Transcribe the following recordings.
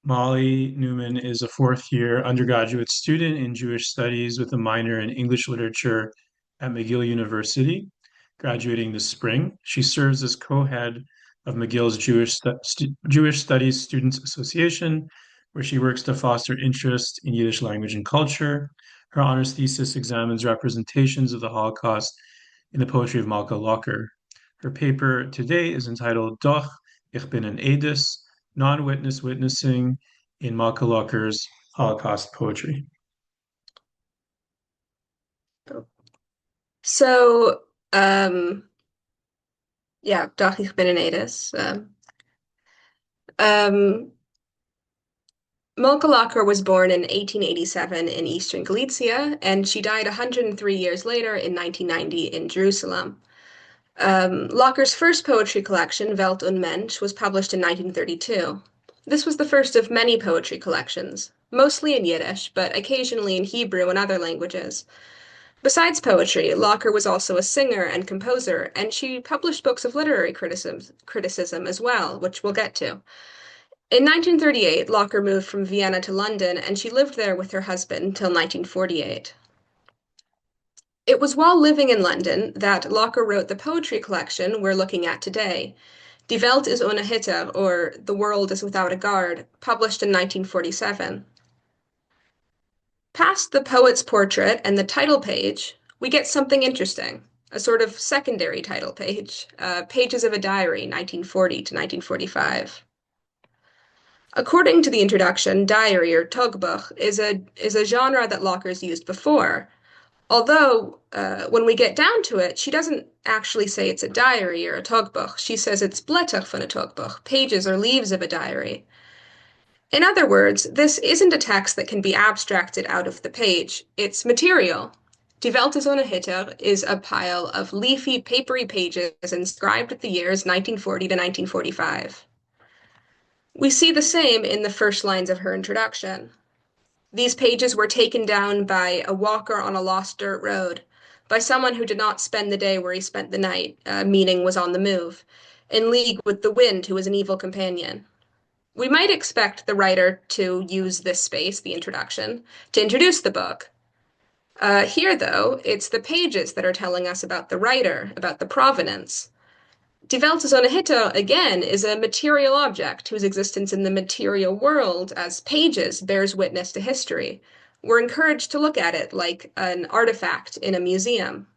Molly Newman is a fourth-year undergraduate student in Jewish Studies with a minor in English Literature at McGill University, graduating this spring. She serves as co-head of McGill's Jewish Studies Students Association, where she works to foster interest in Yiddish language and culture. Her honors thesis examines representations of the Holocaust in the poetry of Malka. Her paper today is entitled Dokh, ich bin ein eydes, non-witness witnessing in Malka Holocaust poetry. So, yeah, Dokh, ich bin ein eydes. Malka was born in 1887 in Eastern Galicia, and she died 103 years later in 1990 in Jerusalem. Locker's first poetry collection, Welt und Mensch, was published in 1932. This was the first of many poetry collections, mostly in Yiddish, but occasionally in Hebrew and other languages. Besides poetry, Locker was also a singer and composer, and she published books of literary criticism as well, which we'll get to. In 1938, Locker moved from Vienna to London, and she lived there with her husband until 1948. It was while living in London that Locker wrote the poetry collection we're looking at today, Die Welt ist ohne Hitte, or The World is Without a Guard, published in 1947. Past the poet's portrait and the title page, we get something interesting, a sort of secondary title page, Pages of a Diary, 1940 to 1945. According to the introduction, diary or Togbuch is a genre that Locker's used before, although when we get down to it, she doesn't actually say it's a diary or a Togbuch. She says it's Blätter von a Togbuch, pages or leaves of a diary. In other words, this isn't a text that can be abstracted out of the page. It's material. Die Welt ist ohne Hitte is a pile of leafy, papery pages inscribed with the years 1940 to 1945. We see the same in the first lines of her introduction. These pages were taken down by a walker on a lost dirt road, by someone who did not spend the day where he spent the night, meaning was on the move, in league with the wind, who was an evil companion. We might expect the writer to use this space, the introduction, to introduce the book. Here, though, it's the pages that are telling us about the writer, about the provenance. Die Welt ist ohne Hitte, again, is a material object whose existence in the material world as pages bears witness to history. We're encouraged to look at it like an artifact in a museum.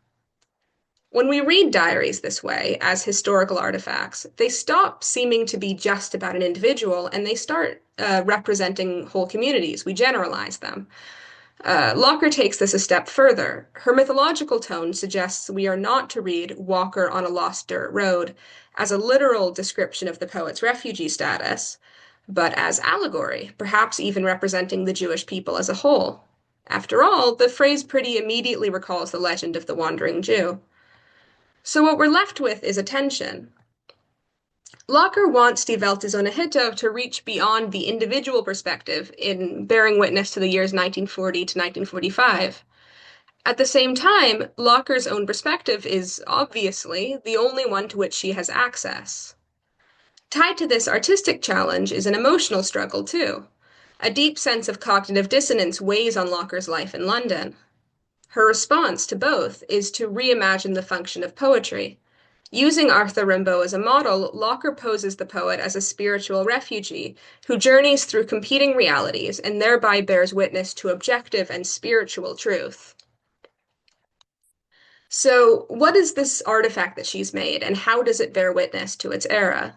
When we read diaries this way, as historical artifacts, they stop seeming to be just about an individual and they start representing whole communities. We generalize them. Locker takes this a step further. Her mythological tone suggests we are not to read Walker on a Lost Dirt Road as a literal description of the poet's refugee status, but as allegory, perhaps even representing the Jewish people as a whole. After all, the phrase pretty immediately recalls the legend of the wandering Jew. So what we're left with is a tension. Locker wants Die Welt ist ohne Hitte to reach beyond the individual perspective in bearing witness to the years 1940 to 1945. At the same time, Locker's own perspective is obviously the only one to which she has access. Tied to this artistic challenge is an emotional struggle, too. A deep sense of cognitive dissonance weighs on Locker's life in London. Her response to both is to reimagine the function of poetry. Using Arthur Rimbaud as a model, Locker poses the poet as a spiritual refugee who journeys through competing realities and thereby bears witness to objective and spiritual truth. So, what is this artifact that she's made, and how does it bear witness to its era?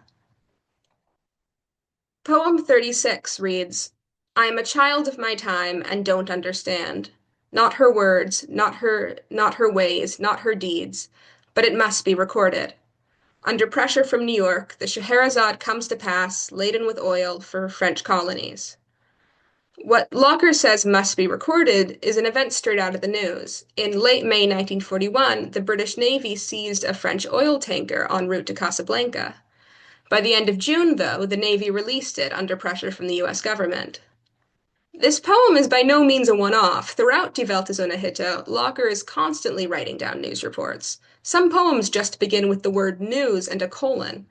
Poem 36 reads, I am a child of my time and don't understand. Not her words, not her ways, not her deeds, but it must be recorded. Under pressure from New York, the Scheherazade comes to pass, laden with oil for French colonies. What Locker says must be recorded is an event straight out of the news. In late May 1941, the British Navy seized a French oil tanker en route to Casablanca. By the end of June, though, the Navy released it under pressure from the US government. This poem is by no means a one-off. Throughout Die Welt ist ohne Hitte, Locker is constantly writing down news reports. Some poems just begin with the word news and a colon.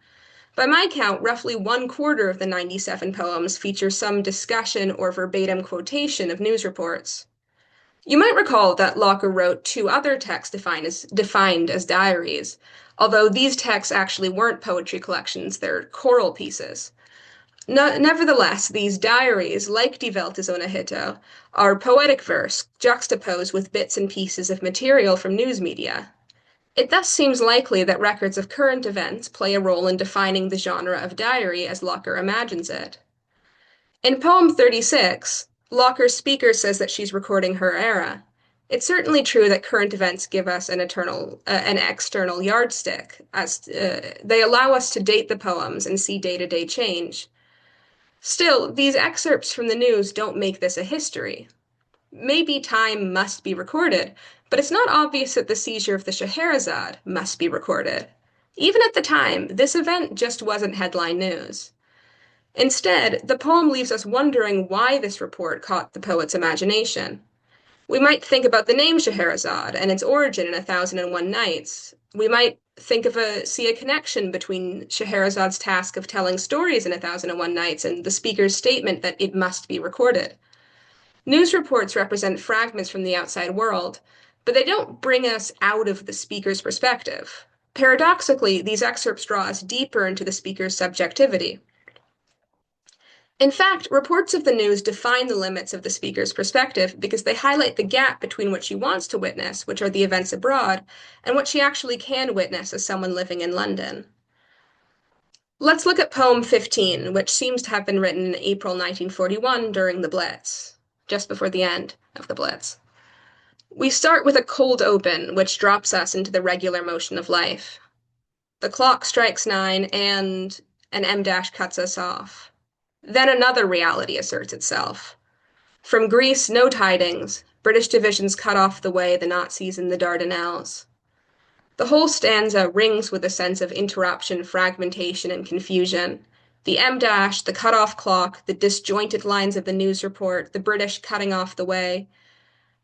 By my count, roughly 1/4 of the 97 poems feature some discussion or verbatim quotation of news reports. You might recall that Locker wrote two other texts defined as diaries, although these texts actually weren't poetry collections, they're choral pieces. Nevertheless, these diaries, like Die Welt ist ohne Hitto, are poetic verse juxtaposed with bits and pieces of material from news media. It thus seems likely that records of current events play a role in defining the genre of diary as Locker imagines it. In poem 36, Locker's speaker says that she's recording her era. It's certainly true that current events give us an external yardstick, as they allow us to date the poems and see day-to-day change. Still, these excerpts from the news don't make this a history. Maybe time must be recorded, but it's not obvious that the seizure of the Scheherazade must be recorded. Even at the time, this event just wasn't headline news. Instead, the poem leaves us wondering why this report caught the poet's imagination. We might think about the name Scheherazade and its origin in 1001 Nights. We might see a connection between Scheherazade's task of telling stories in 1001 Nights and the speaker's statement that it must be recorded. News reports represent fragments from the outside world, but they don't bring us out of the speaker's perspective. Paradoxically, these excerpts draw us deeper into the speaker's subjectivity. In fact, reports of the news define the limits of the speaker's perspective because they highlight the gap between what she wants to witness, which are the events abroad, and what she actually can witness as someone living in London. Let's look at poem 15, which seems to have been written in April 1941 during the Blitz, just before the end of the Blitz. We start with a cold open, which drops us into the regular motion of life. The clock strikes 9 and an M dash cuts us off. Then another reality asserts itself. From Greece, no tidings. British divisions cut off the way, the Nazis in the Dardanelles. The whole stanza rings with a sense of interruption, fragmentation, and confusion. The M dash, the cut-off clock, the disjointed lines of the news report, the British cutting off the way.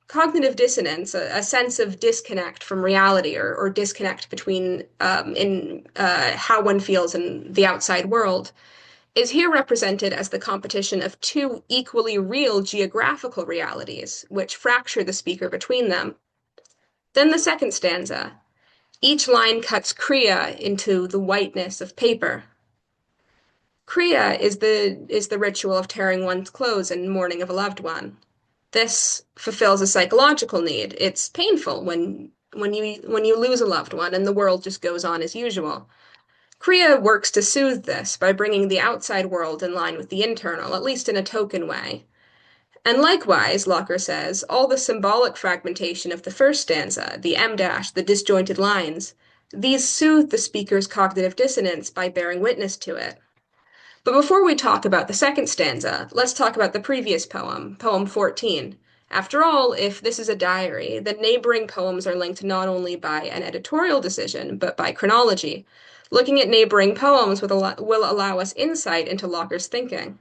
Cognitive dissonance, a sense of disconnect from reality or disconnect between how one feels in the outside world, is here represented as the competition of two equally real geographical realities, which fracture the speaker between them. Then the second stanza. Each line cuts Kriya into the whiteness of paper. Kriya is the ritual of tearing one's clothes in mourning of a loved one. This fulfills a psychological need. It's painful when you lose a loved one and the world just goes on as usual. Kriya works to soothe this by bringing the outside world in line with the internal, at least in a token way. And likewise, Locker says, all the symbolic fragmentation of the first stanza, the M dash, the disjointed lines, these soothe the speaker's cognitive dissonance by bearing witness to it. But before we talk about the second stanza, let's talk about the previous poem, poem 14. After all, if this is a diary, the neighboring poems are linked not only by an editorial decision, but by chronology. Looking at neighboring poems will allow us insight into Locker's thinking.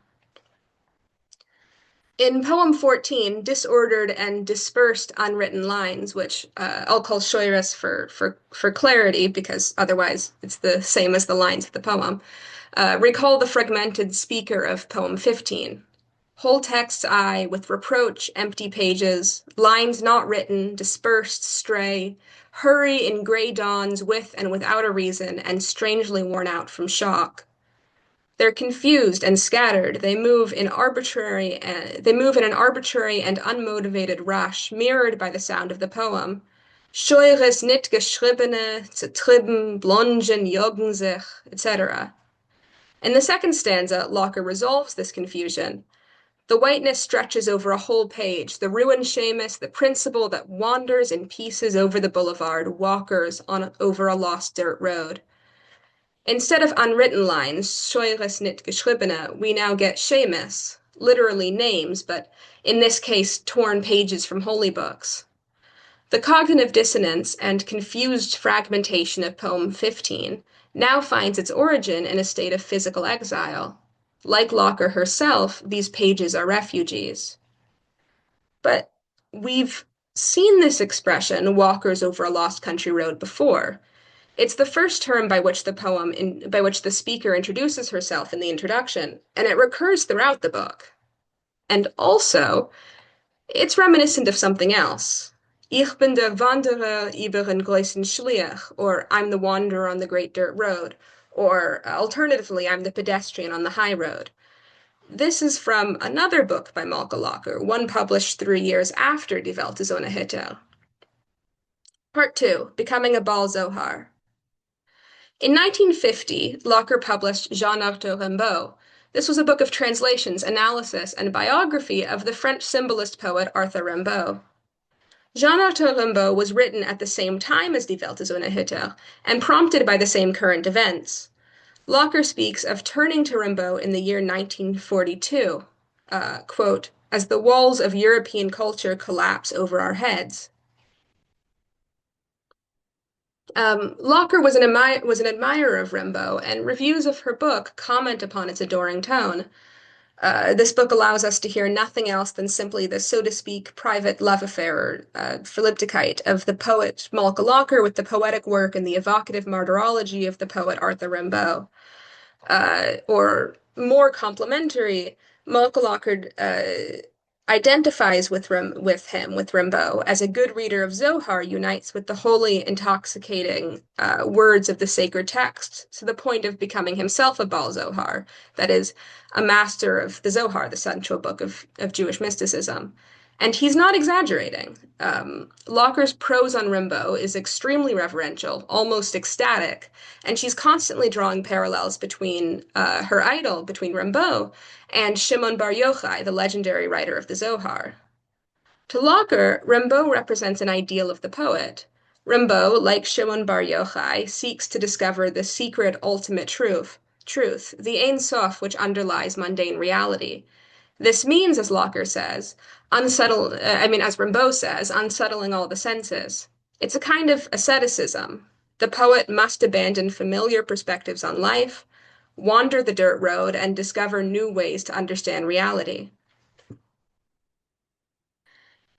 In poem 14, disordered and dispersed unwritten lines, which I'll call shoiras for clarity, because otherwise it's the same as the lines of the poem, recall the fragmented speaker of poem 15. Whole texts I, with reproach, empty pages, lines not written, dispersed, stray, hurry in gray dawns with and without a reason, and strangely worn out from shock. They're confused and scattered. They move in an arbitrary and unmotivated rush, mirrored by the sound of the poem. Scheures nicht geschriebene, zertrieben, blongen, jogen sich, etc. In the second stanza, Locker resolves this confusion. The whiteness stretches over a whole page, the ruined Seamus, the principle that wanders in pieces over the boulevard, walkers over a lost dirt road. Instead of unwritten lines, Scheures nicht geschriebene, we now get Seamus, literally names, but in this case torn pages from holy books. The cognitive dissonance and confused fragmentation of poem 15 now finds its origin in a state of physical exile. Like Locker herself, these pages are refugees. But we've seen this expression, walkers over a lost country road, before. It's the first term by which by which the speaker introduces herself in the introduction, and it recurs throughout the book. And also, it's reminiscent of something else. Ich bin der Wanderer über den großen Schliach, or I'm the wanderer on the great dirt road, or alternatively, I'm the pedestrian on the high road. This is from another book by Malka Locker, one published 3 years after Die Welt ist ohne Hitler. Part 2, Becoming a Baal Zohar. In 1950, Locker published Jean-Arthur Rimbaud. This was a book of translations, analysis, and biography of the French symbolist poet Arthur Rimbaud. Jean-Arthur Rimbaud was written at the same time as Die Welt ist ohne Hitler, and prompted by the same current events. Locker speaks of turning to Rimbaud in the year 1942, quote, as the walls of European culture collapse over our heads. Locker was an admirer of Rimbaud, and reviews of her book comment upon its adoring tone. This book allows us to hear nothing else than simply the, so to speak, private love affair, or Philiptykite, of the poet Malka Locker with the poetic work and the evocative martyrology of the poet Arthur Rimbaud. Or more complimentary, Malka Locker identifies with Rimbaud, as a good reader of Zohar unites with the holy, intoxicating words of the sacred text, to the point of becoming himself a Baal Zohar, that is, a master of the Zohar, the central book of Jewish mysticism. And he's not exaggerating. Locker's prose on Rimbaud is extremely reverential, almost ecstatic, and she's constantly drawing parallels between her idol, between Rimbaud, and Shimon Bar Yochai, the legendary writer of the Zohar. To Locker, Rimbaud represents an ideal of the poet. Rimbaud, like Shimon Bar Yochai, seeks to discover the secret ultimate truth, the Ein Sof which underlies mundane reality. This means, as Locker says, as Rimbaud says, unsettling all the senses. It's a kind of asceticism. The poet must abandon familiar perspectives on life, wander the dirt road, and discover new ways to understand reality.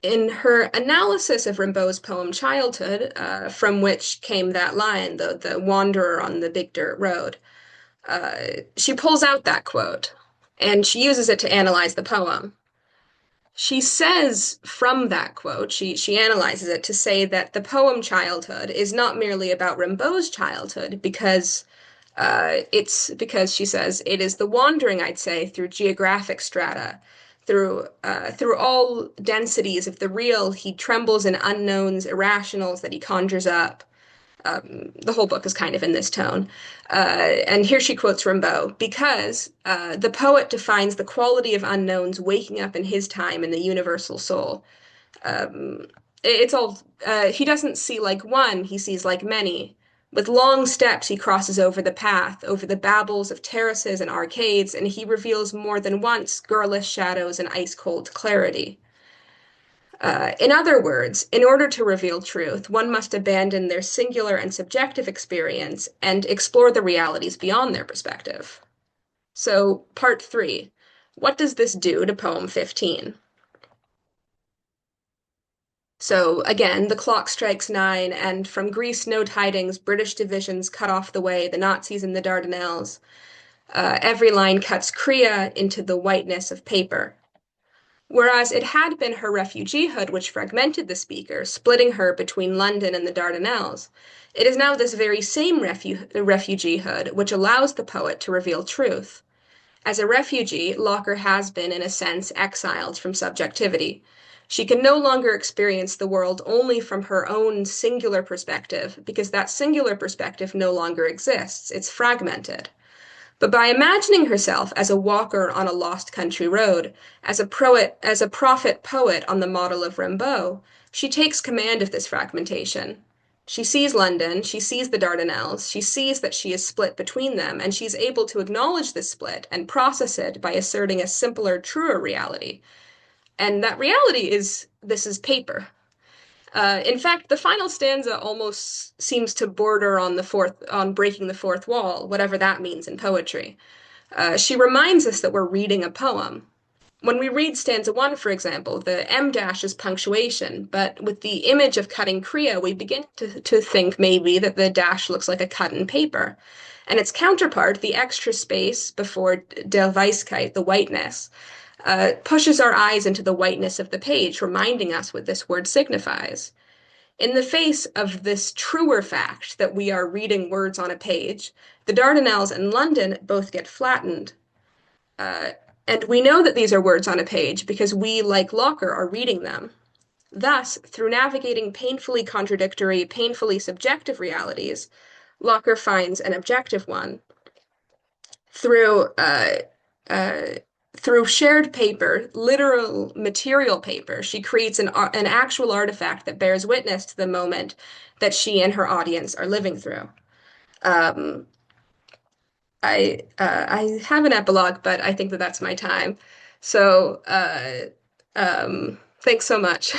In her analysis of Rimbaud's poem Childhood, from which came that line, the wanderer on the big dirt road, she pulls out that quote, and she uses it to analyze the poem. She says from that quote, she analyzes it to say that the poem Childhood is not merely about Rimbaud's childhood, because she says it is the wandering, I'd say, through geographic strata, through all densities of the real. He trembles in unknowns, irrationals that he conjures up. The whole book is kind of in this tone. And here she quotes Rimbaud, because the poet defines the quality of unknowns waking up in his time in the universal soul. He doesn't see like one, he sees like many. With long steps, he crosses over the path, over the babbles of terraces and arcades, and he reveals more than once girlish shadows and ice-cold clarity. In other words, in order to reveal truth, one must abandon their singular and subjective experience and explore the realities beyond their perspective. So, part 3. What does this do to poem 15? So, again, the clock strikes 9, and from Greece no tidings, British divisions cut off the way, the Nazis in the Dardanelles. Every line cuts Kriya into the whiteness of paper. Whereas it had been her refugeehood which fragmented the speaker, splitting her between London and the Dardanelles, it is now this very same refugeehood which allows the poet to reveal truth. As a refugee, Locker has been, in a sense, exiled from subjectivity. She can no longer experience the world only from her own singular perspective, because that singular perspective no longer exists. It's fragmented. But by imagining herself as a walker on a lost country road, as a prophet poet on the model of Rimbaud, she takes command of this fragmentation. She sees London, she sees the Dardanelles, she sees that she is split between them, and she's able to acknowledge this split and process it by asserting a simpler, truer reality. And that reality is, this is paper. In fact, the final stanza almost seems to border on breaking the fourth wall, whatever that means in poetry. She reminds us that we're reading a poem. When we read stanza one, for example, the M dash is punctuation, but with the image of cutting Kriya, we begin to think maybe that the dash looks like a cut in paper. And its counterpart, the extra space before der Weißkeit, the whiteness, pushes our eyes into the whiteness of the page, reminding us what this word signifies. In the face of this truer fact that we are reading words on a page, the Dardanelles and London both get flattened. Uh, and we know that these are words on a page because we, like Locker, are reading them. Thus, through navigating painfully contradictory, painfully subjective realities, Locker finds an objective one. Through uh, through shared paper, literal material paper, she creates an actual artifact that bears witness to the moment that she and her audience are living through. Um, I have an epilogue, but I think that that's my time. So thanks so much.